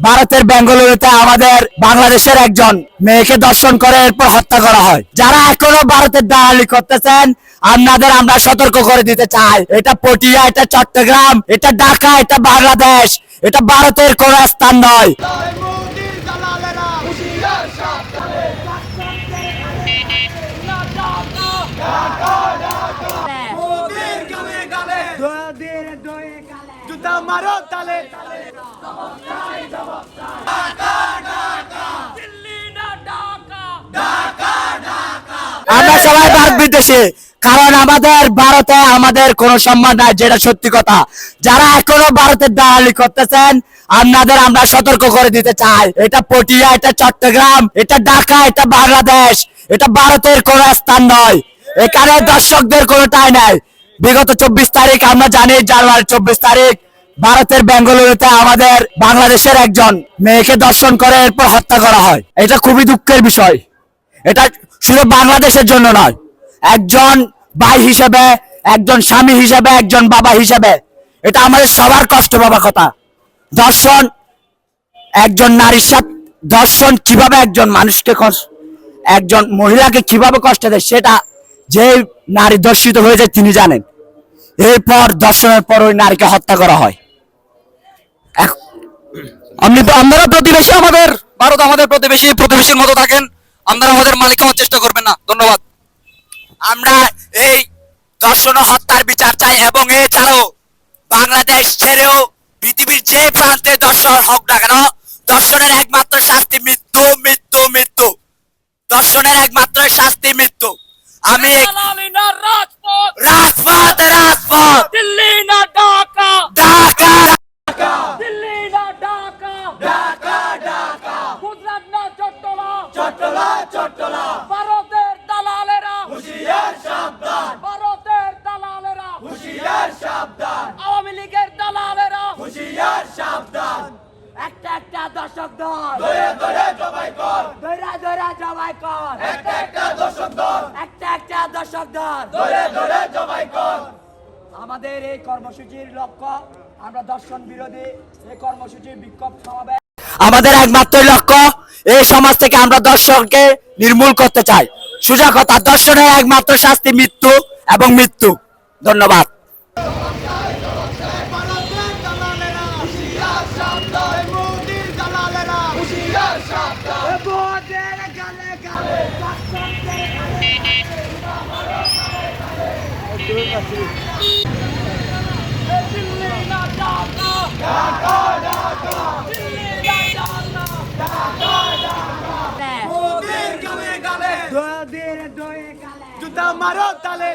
ভারতের বেঙ্গালুরুতে আমাদের বাংলাদেশের একজন মেয়েকে দর্শন করে এরপর হত্যা করা হয়। যারা এখনো ভারতের দালালি করতেছেন আপনাদের আমরা সতর্ক করে দিতে চাই, এটা পটিয়া, এটা চট্টগ্রাম, এটা ঢাকা, এটা বাংলাদেশ, এটা ভারতের কোন স্থান নয়। আমরা সবাই ভারত বিদ্বেষী, কারণ আমাদের ভারতে আমাদের কোনো সম্মান নাই, যেটা সত্যি কথা। যারা এখনো ভারতের দালালি করতেছেন আপনাদের আমরা সতর্ক করে দিতে চাই, এটা পটিয়া, এটা চট্টগ্রাম, এটা ঢাকা, এটা বাংলাদেশ, এটা ভারতের কোনো স্থান নয়। এখানে দর্শকদের কোনো ঠাঁই নাই। বিগত 24 তারিখ আমরা জানি, জানুয়ারি 24 তারিখ ভারতের বেঙ্গালুরুতে আমাদের বাংলাদেশের একজন মেয়েকে দর্শন করে এরপর হত্যা করা হয়। এটা খুবই দুঃখের বিষয়। এটা শুধু বাংলাদেশের জন্য নয়, একজন ভাই হিসেবে, একজন স্বামী হিসেবে, একজন বাবা হিসেবে এটা আমাদের সবার কষ্ট পাওয়ার কথা। দর্শন একজন নারীর সাথে, দর্শন কিভাবে একজন মানুষকে, একজন মহিলাকে কিভাবে কষ্ট দেয় সেটা যে নারী দর্শিত হয়ে যায় তিনি জানেন। এরপর দর্শনের পর ওই নারীকে হত্যা করা হয়। আপনারা প্রতিবেশী, আমাদের ভারত আমাদের প্রতিবেশী, প্রতিবেশীর মতো থাকেন। আপনারা আমাদের মালিক হওয়ার চেষ্টা করবেন না। ধন্যবাদ। আমরা এই দর্শন ও হত্যার বিচার চাই, এবং এছাড়াও বাংলাদেশ ছেড়েও পৃথিবীর যে প্রান্তে দর্শন হোক না কেন, দর্শনের একমাত্র শাস্তি মৃত্যু, মৃত্যু, মৃত্যু। দর্শনের একমাত্র শাস্তি মৃত্যু। আমি রাজপথ, রাজপথ, দিল্লি না ঢাকা, ঢাকা, দিল্লি না ঢাকা, ঢাকা, ঢাকা, গুজরাট না চট্টলা, চট্টলা, চট্টলা, ভারতের দালালেরা, হুঁশিয়ার সাবধান, ভারতের দালালেরা, হুঁশিয়ার সাবধান, আওয়ামী লীগের দালালেরা, হুঁশিয়ার সাবধান। একটা একটা দর্শক দল, ধরে ধরে জবাই কর, ধৈরা ধৈরা জবাই কর, একটা একটা দর্শক দল, একটা একটা দর্শক দল। ধরে ধরে জবাই কর। আমাদের এই কর্মসূচির লক্ষ্য, আমরা দর্শন বিরোধী এই কর্মসূচির বিক্ষোভ সমাবেশ। আমাদের একমাত্র লক্ষ্য এই সমাজ থেকে আমরা দর্শনকে নির্মূল করতে চাই। সোজা কথা, দর্শনের একমাত্র শাস্তি মৃত্যু এবং মৃত্যু। ধন্যবাদ। দিল্লি না ঢাকা, ঢাকা, ঢাকা, দিল্লি না ঢাকা, মোদির গালে গালে, দোদের দোয়ে গালে, জুতা মারো তালে।